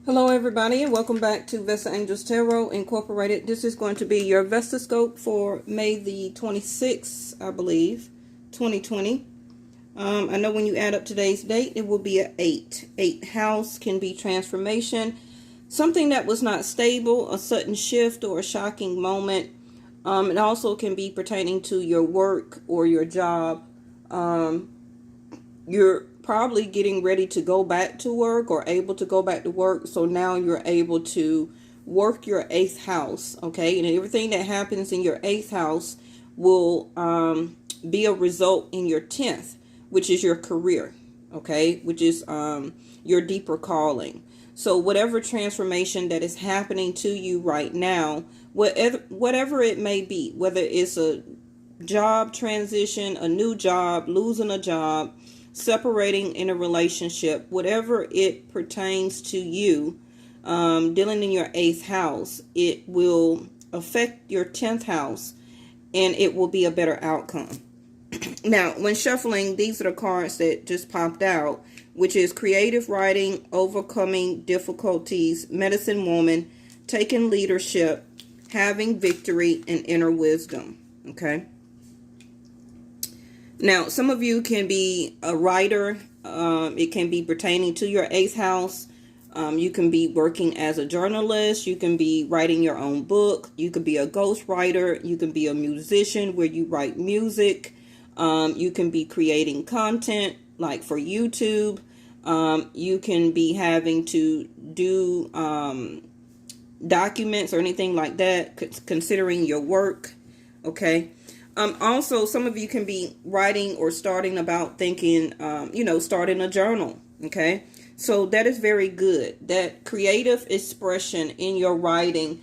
Hello everybody and welcome back to Vesta Angels Tarot Incorporated. This is going to be your Vestascope for May the 26th, I believe, 2020. I know when you add up today's date, it will be an 8. 8 house can be transformation, something that was not stable, a sudden shift or a shocking moment. It also can be pertaining to your work or your job. You're probably getting ready to go back to work or able to go back to work. So now you're able to work your 8th house. Okay. And everything that happens in your 8th house will be a result in your 10th, which is your career. Okay. Which is your deeper calling. So whatever transformation that is happening to you right now, whatever it may be, whether it's a job transition, a new job, losing a job, separating in a relationship, whatever it pertains to you, dealing in your 8th house, it will affect your 10th house and it will be a better outcome. Now, when shuffling, these are the cards that just popped out, which is creative writing, overcoming difficulties, medicine woman, taking leadership, having victory, and inner wisdom. Okay. Now, some of you can be a writer. It can be pertaining to your 8th house. You can be working as a journalist. You can be writing your own book. You could be a ghostwriter. You can be a musician where you write music. You can be creating content like for YouTube. You can be having to do documents or anything like that, considering your work. Okay. Also, some of you can be writing or starting about thinking, starting a journal. Okay. So that is very good. That creative expression in your writing,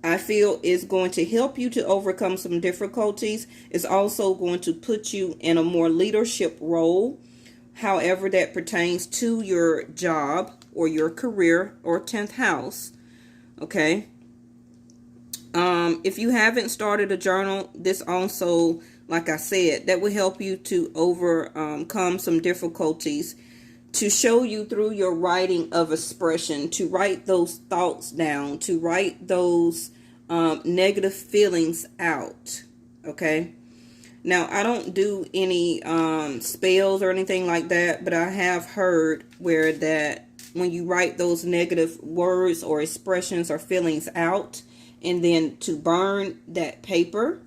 I feel, is going to help you to overcome some difficulties. It's also going to put you in a more leadership role, however that pertains to your job or your career or 10th house. Okay. If you haven't started a journal, this also, like I said, that will help you to overcome some difficulties, to show you through your writing of expression, to write those thoughts down, to write those negative feelings out. Okay. Now, I don't do any spells or anything like that, but I have heard where that when you write those negative words or expressions or feelings out, and then to burn that paper.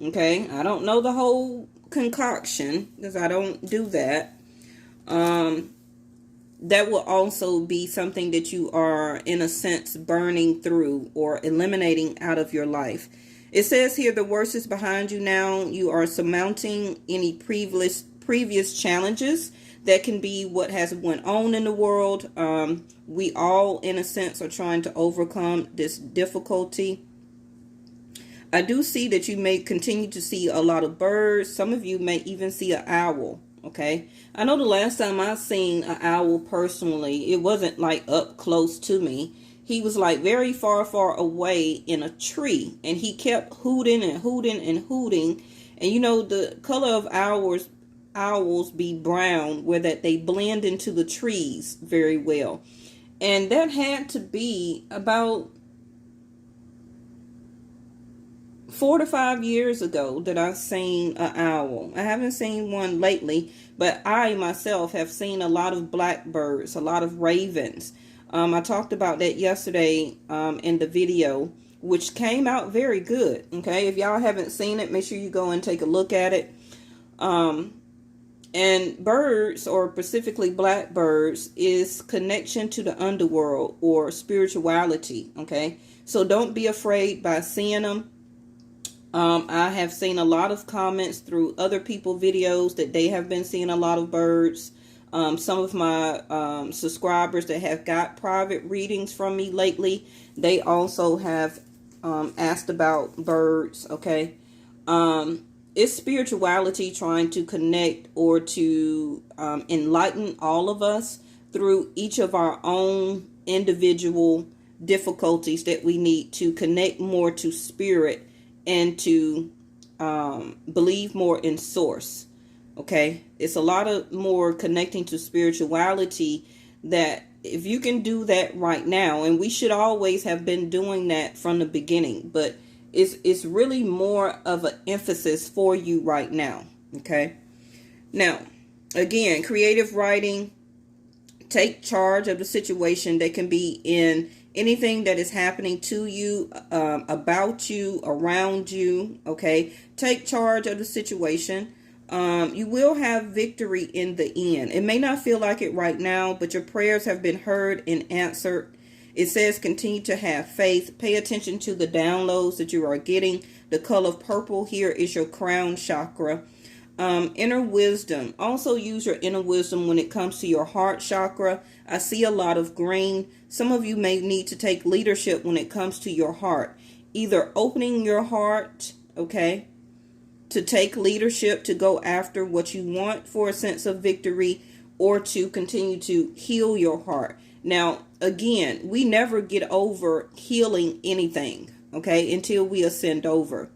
Okay. I don't know the whole concoction because I don't do that. That will also be something that you are, in a sense, burning through or eliminating out of your life. It says here, the worst is behind you now. You are surmounting any previous challenges. That can be what has went on in the world. We all, in a sense, are trying to overcome this difficulty. I do see that you may continue to see a lot of birds. Some of you may even see an owl. Okay. I know the last time I seen an owl personally, it wasn't like up close to me. He was like very far, far away in a tree. And he kept hooting and hooting and hooting. And you know, the color of owls be brown, where that they blend into the trees very well. And that had to be about 4 to 5 years ago that I've seen an owl. I haven't seen one lately, but I myself have seen a lot of blackbirds, a lot of ravens. I talked about that yesterday in the video, which came out very good. Okay, if y'all haven't seen it, make sure you go and take a look at it. And birds, or specifically blackbirds, is connection to the underworld or spirituality. Okay, so don't be afraid by seeing them. I have seen a lot of comments through other people's videos that they have been seeing a lot of birds. Some of my subscribers that have got private readings from me lately, they also have asked about birds. Okay. It's spirituality trying to connect or to enlighten all of us through each of our own individual difficulties, that we need to connect more to spirit and to believe more in source. Okay, it's a lot of more connecting to spirituality that if you can do that right now, and we should always have been doing that from the beginning, but it's really more of an emphasis for you right now. Okay. Now, again, creative writing, take charge of the situation. That can be in anything that is happening to you, about you, around you. Okay. Take charge of the situation. You will have victory in the end. It may not feel like it right now, but your prayers have been heard and answered. It says continue to have faith. Pay attention to the downloads that you are getting. The color of purple here is your crown chakra. Inner wisdom. Also use your inner wisdom when it comes to your heart chakra. I see a lot of green. Some of you may need to take leadership when it comes to your heart. Either opening your heart, okay, to take leadership, to go after what you want for a sense of victory, or to continue to heal your heart. Now, again, we never get over healing anything, okay, until we ascend over.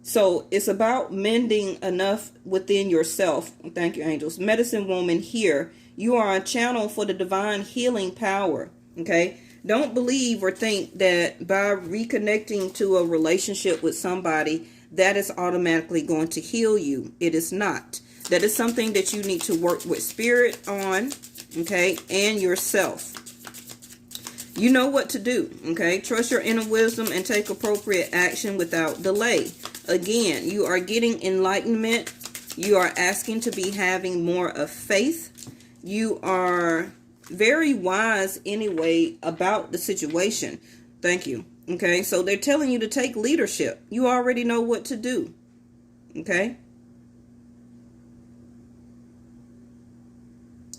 So it's about mending enough within yourself. Thank you, angels. Medicine woman here, you are a channel for the divine healing power, okay? Don't believe or think that by reconnecting to a relationship with somebody, that is automatically going to heal you. It is not. That is something that you need to work with spirit on, okay, and yourself. You know what to do, okay? Trust your inner wisdom and take appropriate action without delay. Again, you are getting enlightenment. You are asking to be having more of faith. You are very wise anyway about the situation. Thank you. Okay, so they're telling you to take leadership. You already know what to do. Okay.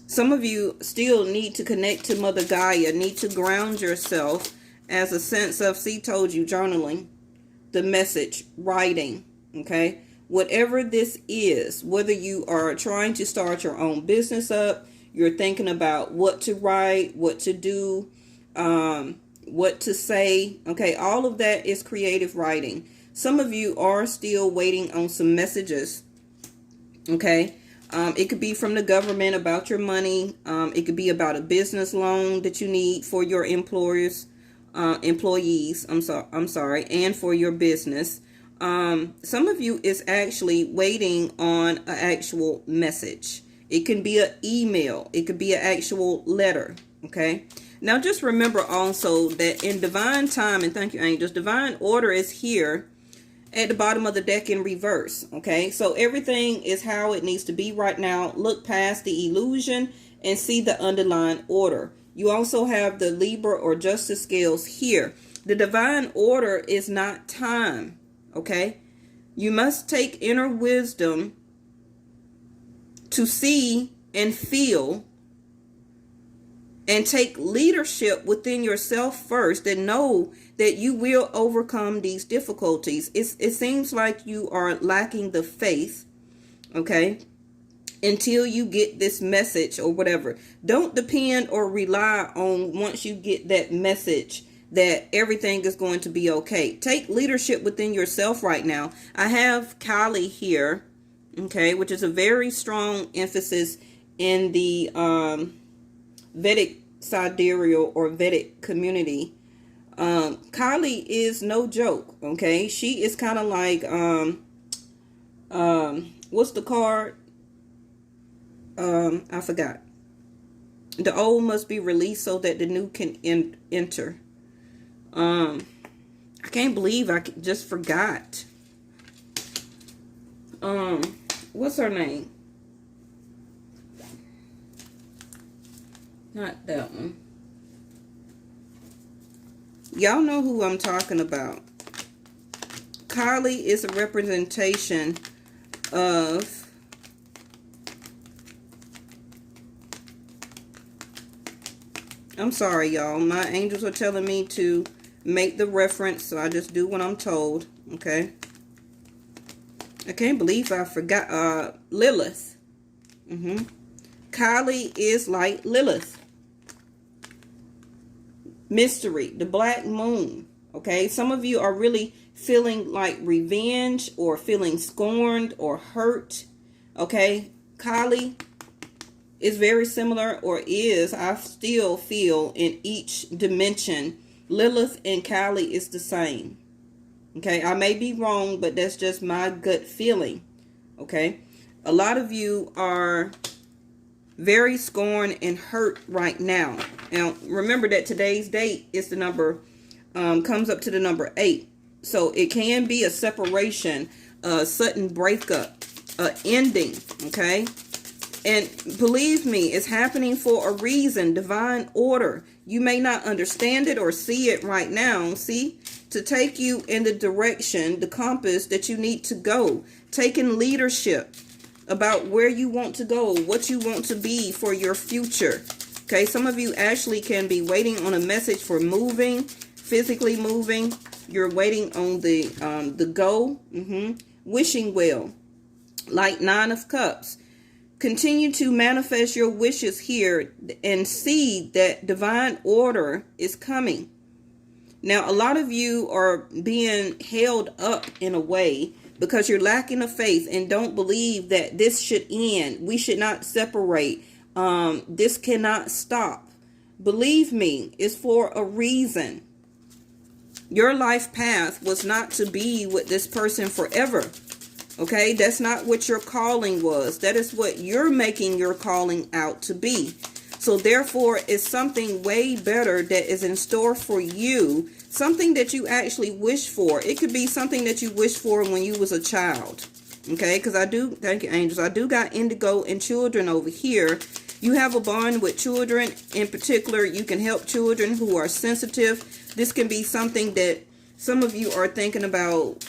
Some of you still need to connect to Mother Gaia, need to ground yourself as a sense of, see, told you, journaling, the message, writing, okay? Whatever this is, whether you are trying to start your own business up, you're thinking about what to write, what to do, what to say, okay? All of that is creative writing. Some of you are still waiting on some messages, okay? It could be from the government about your money. It could be about a business loan that you need for your employees. I'm sorry, and for your business. Some of you is actually waiting on an actual message. It can be an email. It could be an actual letter. Okay. Now just remember also that in divine time, and thank you, angels, divine order is here at the bottom of the deck in reverse. Okay, so everything is how it needs to be right now. Look past the illusion and see the underlying order. You also have the Libra or Justice scales here. The divine order is not time. Okay, you must take inner wisdom to see and feel, and take leadership within yourself first, and know that you will overcome these difficulties. It seems like you are lacking the faith, okay, until you get this message or whatever. Don't depend or rely on once you get that message that everything is going to be okay. Take leadership within yourself right now. I have Kali here, okay, which is a very strong emphasis in the Vedic sidereal or Vedic community. Kali is no joke, okay? She is kind of like, what's the card? I forgot. The old must be released so that the new can enter. I can't believe I just forgot. What's her name? Not that one. Y'all know who I'm talking about. Kali is a representation of I'm sorry, y'all. My angels are telling me to make the reference, so I just do what I'm told. Okay. I can't believe I forgot Lilith. Kali is like Lilith. Mystery, the black moon. Okay, some of you are really feeling like revenge or feeling scorned or hurt. Okay, Kali It's very similar, or is, I still feel, in each dimension. Lilith and Kali is the same. Okay, I may be wrong, but that's just my gut feeling. Okay, a lot of you are very scorned and hurt right now. Now, remember that today's date is the number, comes up to the number 8. So it can be a separation, a sudden breakup, a ending, okay? And believe me, it's happening for a reason, divine order. You may not understand it or see it right now, see? To take you in the direction, the compass that you need to go. Taking leadership about where you want to go, what you want to be for your future. Okay, some of you actually can be waiting on a message for moving, physically moving. You're waiting on the go. Wishing well, like 9 of Cups. Continue to manifest your wishes here and see that divine order is coming. Now, a lot of you are being held up in a way because you're lacking of faith and don't believe that this should end. We should not separate. This cannot stop. Believe me, it's for a reason. Your life path was not to be with this person forever. Okay, that's not what your calling was. That is what you're making your calling out to be. So therefore, it's something way better that is in store for you. Something that you actually wish for. It could be something that you wished for when you was a child. Okay, because I do, thank you, angels, I do got indigo and children over here. You have a bond with children. In particular, you can help children who are sensitive. This can be something that some of you are thinking about,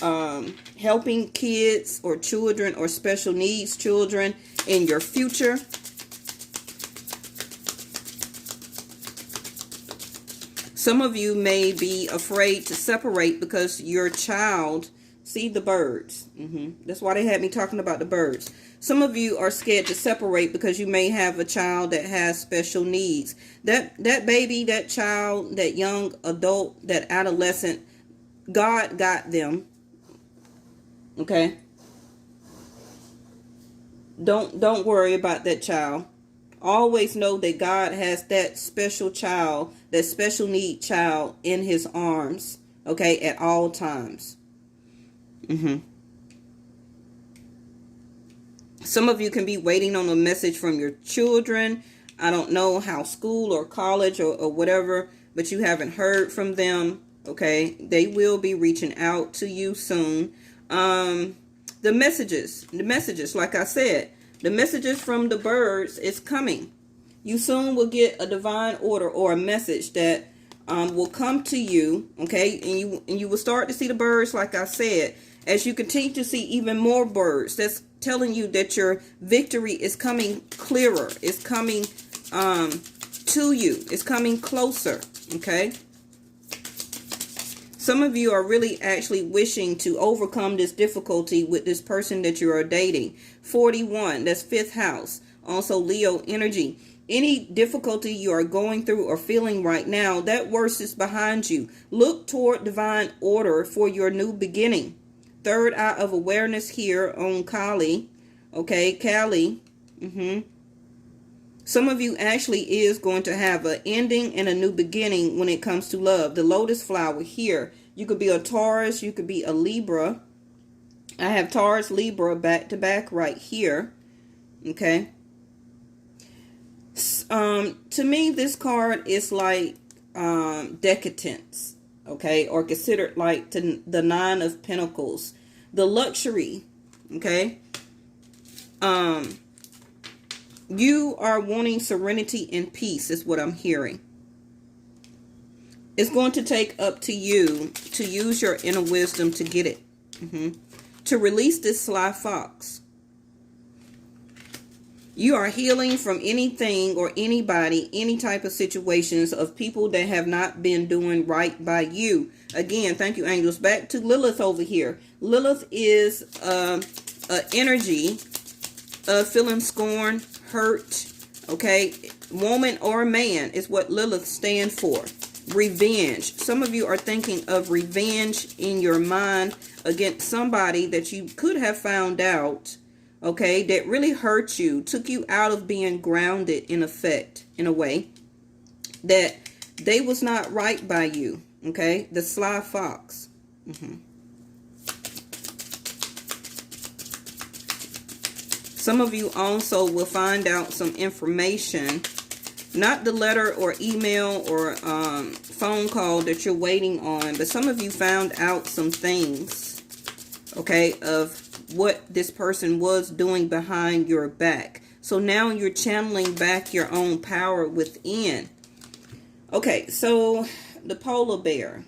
helping kids or children or special needs children in your future. Some of you may be afraid to separate because your child, see the birds. That's why they had me talking about the birds. Some of you are scared to separate because you may have a child that has special needs. That baby, that child, that young adult, that adolescent, God got them. Okay? Don't worry about that child. Always know that God has that special child, that special need child in his arms, okay, at all times. Some of you can be waiting on a message from your children. I don't know how school or college or whatever, but you haven't heard from them, okay? They will be reaching out to you soon. The messages, like I said, the messages from the birds is coming. You soon will get a divine order or a message that will come to you, okay? And you will start to see the birds, like I said, as you continue to see even more birds. That's telling you that your victory is coming clearer. It's coming to you. It's coming closer, okay? Some of you are really actually wishing to overcome this difficulty with this person that you are dating. 41, that's 5th house. Also Leo energy. Any difficulty you are going through or feeling right now, that worst is behind you. Look toward divine order for your new beginning. 3rd eye of awareness here on Kali. Okay, Kali. Some of you actually is going to have an ending and a new beginning when it comes to love. The lotus flower here. You could be a Taurus. You could be a Libra. I have Taurus, Libra back to back right here. Okay. To me, this card is like decadence. Okay. Or considered like the 9 of Pentacles. The luxury. Okay. You are wanting serenity and peace is what I'm hearing. It's going to take up to you to use your inner wisdom to get it. To release this sly fox. You are healing from anything or anybody, any type of situations of people that have not been doing right by you. Again, thank you, angels. Back to Lilith over here. Lilith is an energy of feeling scorn, hurt, okay? Woman or man is what Lilith stands for. Revenge. Some of you are thinking of revenge in your mind against somebody that you could have found out, okay, that really hurt you, took you out of being grounded in effect, in a way, that they was not right by you, okay? The sly fox. Some of you also will find out some information, not the letter or email or phone call that you're waiting on, but some of you found out some things, okay, of what this person was doing behind your back. So now you're channeling back your own power within. Okay, so the polar bear.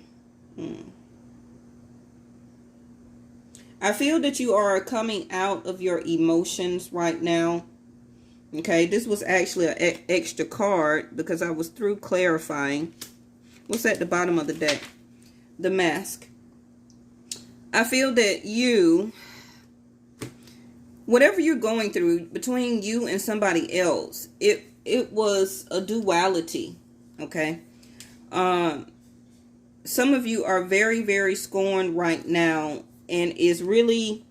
I feel that you are coming out of your emotions right now. Okay, this was actually an extra card because I was through clarifying. What's at the bottom of the deck? The mask. I feel that you, whatever you're going through between you and somebody else, it was a duality. Okay. Some of you are very, very scorned right now and is really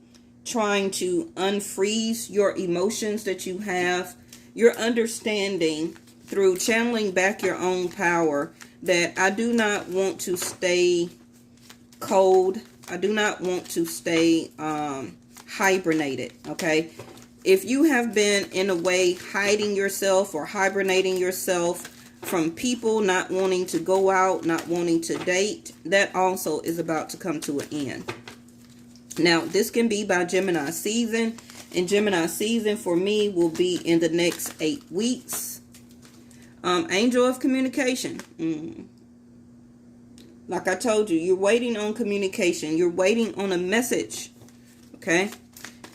trying to unfreeze your emotions that you have. You're understanding through channeling back your own power that I do not want to stay cold. I do not want to stay hibernated, okay? If you have been in a way hiding yourself or hibernating yourself from people, not wanting to go out, not wanting to date, that also is about to come to an end. Now, this can be by Gemini season, and Gemini season for me will be in the next 8 weeks. Angel of communication. Like I told you, you're waiting on communication. You're waiting on a message, okay?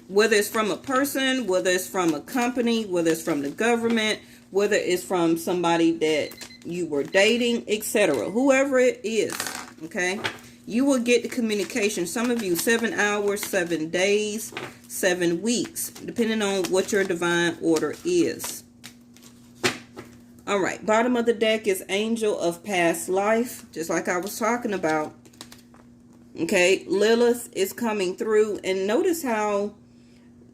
Whether it's from a person, whether it's from a company, whether it's from the government, whether it's from somebody that you were dating, etc. Whoever it is, okay? You will get the communication. Some of you, 7 hours, 7 days, 7 weeks, depending on what your divine order is. All right, bottom of the deck is Angel of Past Life, just like I was talking about. Okay, Lilith is coming through, and notice how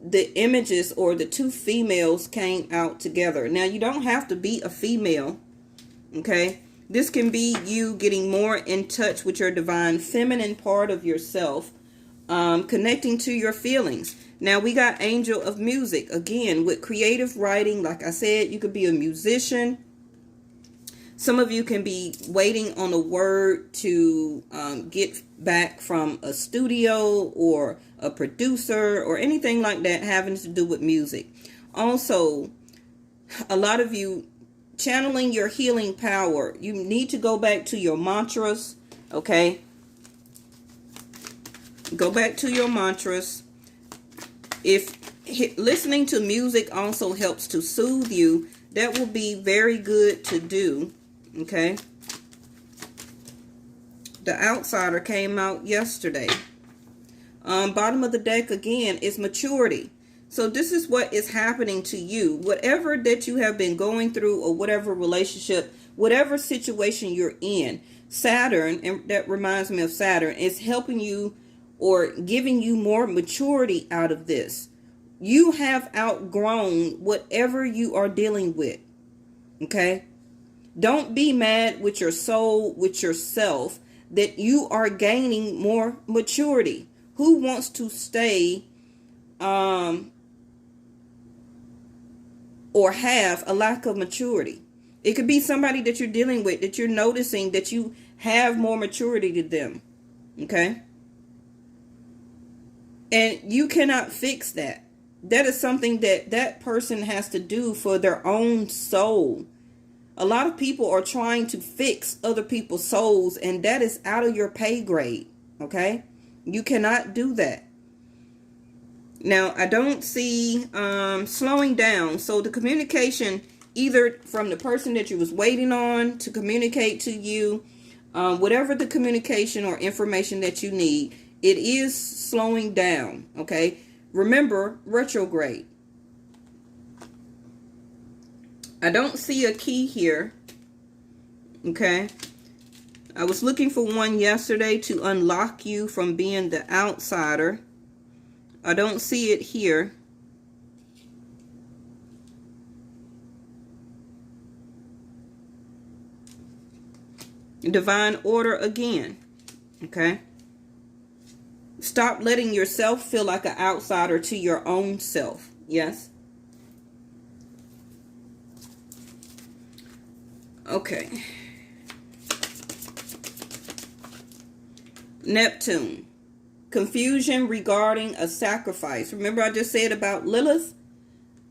the images or the two females came out together. Now, you don't have to be a female, okay? This can be you getting more in touch with your divine feminine part of yourself, connecting to your feelings. Now, we got Angel of Music. Again, with creative writing, like I said, you could be a musician. Some of you can be waiting on a word to get back from a studio or a producer or anything like that having to do with music. Also, a lot of you channeling your healing power. You need to go back to your mantras, okay? Go back to your mantras. If listening to music also helps to soothe you, that will be very good to do, okay? The Outsider came out yesterday. Bottom of the deck again is maturity. So this is what is happening to you. Whatever that you have been going through or whatever relationship, whatever situation you're in, Saturn, and that reminds me of Saturn, is helping you or giving you more maturity out of this. You have outgrown whatever you are dealing with. Okay? Don't be mad with your soul, with yourself, that you are gaining more maturity. Who wants to stay or have a lack of maturity? It could be somebody that you're dealing with that you're noticing that you have more maturity to them. Okay? And you cannot fix that. That is something that that person has to do for their own soul. A lot of people are trying to fix other people's souls, and that is out of your pay grade. Okay? You cannot do that. Now, I don't see slowing down. So the communication, either from the person that you was waiting on to communicate to you, whatever the communication or information that you need, it is slowing down, okay? Remember, retrograde. I don't see a key here, okay? I was looking for one yesterday to unlock you from being the outsider. I don't see it here. Divine order again. Okay. Stop letting yourself feel like an outsider to your own self. Yes. Okay. Neptune. Confusion regarding a sacrifice. Remember I just said about Lilith?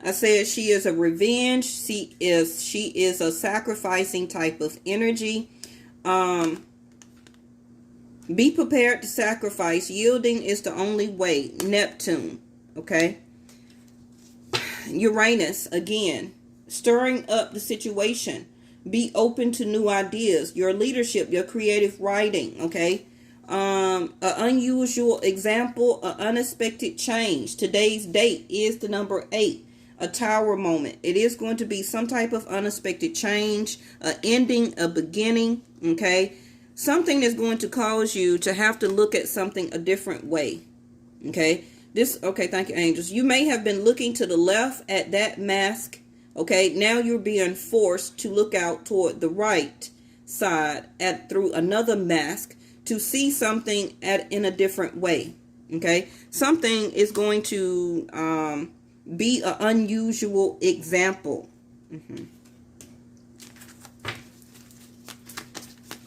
I said she is a revenge. She is a sacrificing type of energy. Be prepared to sacrifice. Yielding is the only way. Neptune. Okay. Uranus again. Stirring up the situation. Be open to new ideas. Your leadership, your creative writing. Okay. An unusual example, an unexpected change. Today's date is the number 8. A tower moment. It is going to be some type of unexpected change, an ending, a beginning. Okay. Something is going to cause you to have to look at something a different way. Okay. Okay, thank you, angels. You may have been looking to the left at that mask. Okay. Now you're being forced to look out toward the right side through another mask to see something in a different way. Okay. Something is going to be an unusual example.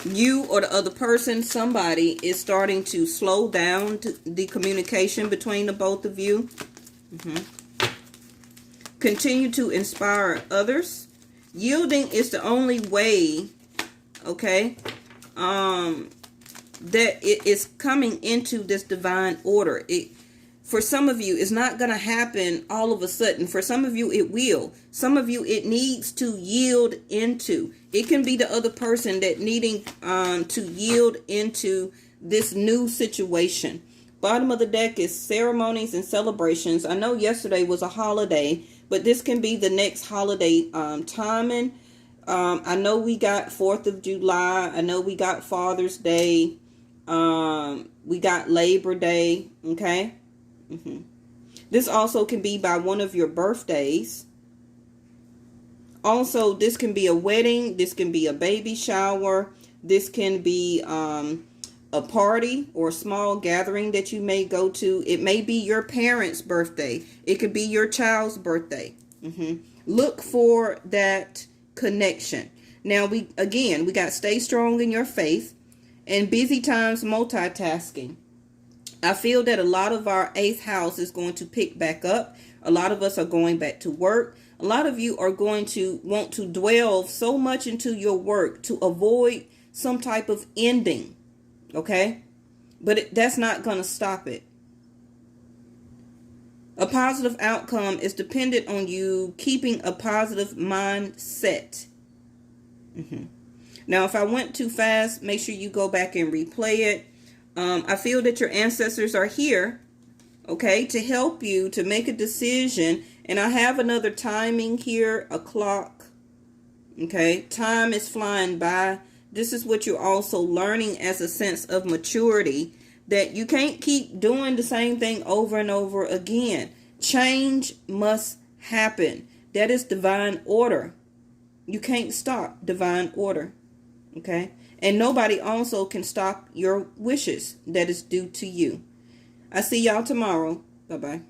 You or the other person, somebody is starting to slow down the communication between the both of you. Continue to inspire others. Yielding is the only way, okay, that it is coming into this divine order. For some of you, it's not going to happen all of a sudden. For some of you, it will. Some of you, it needs to yield into. It can be the other person that needing to yield into this new situation. Bottom of the deck is ceremonies and celebrations. I know yesterday was a holiday, but this can be the next holiday timing. I know we got 4th of July. I know we got Father's Day. We got Labor Day. Okay. This also can be by one of your birthdays. Also, this can be a wedding. This can be a baby shower. This can be a party or a small gathering that you may go to. It may be your parents' birthday. It could be your child's birthday. Look for that connection. Now, we got stay strong in your faith and busy times multitasking. I feel that a lot of our 8th house is going to pick back up. A lot of us are going back to work. A lot of you are going to want to dwell so much into your work to avoid some type of ending. Okay? But that's not going to stop it. A positive outcome is dependent on you keeping a positive mindset. Now, if I went too fast, make sure you go back and replay it. I feel that your ancestors are here, okay, to help you to make a decision. And I have another timing here, a clock. Okay, time is flying by. This is what you're also learning as a sense of maturity, that you can't keep doing the same thing over and over again. Change must happen. That is divine order. You can't stop divine order. Okay. And nobody also can stop your wishes that is due to you. I see y'all tomorrow. Bye-bye.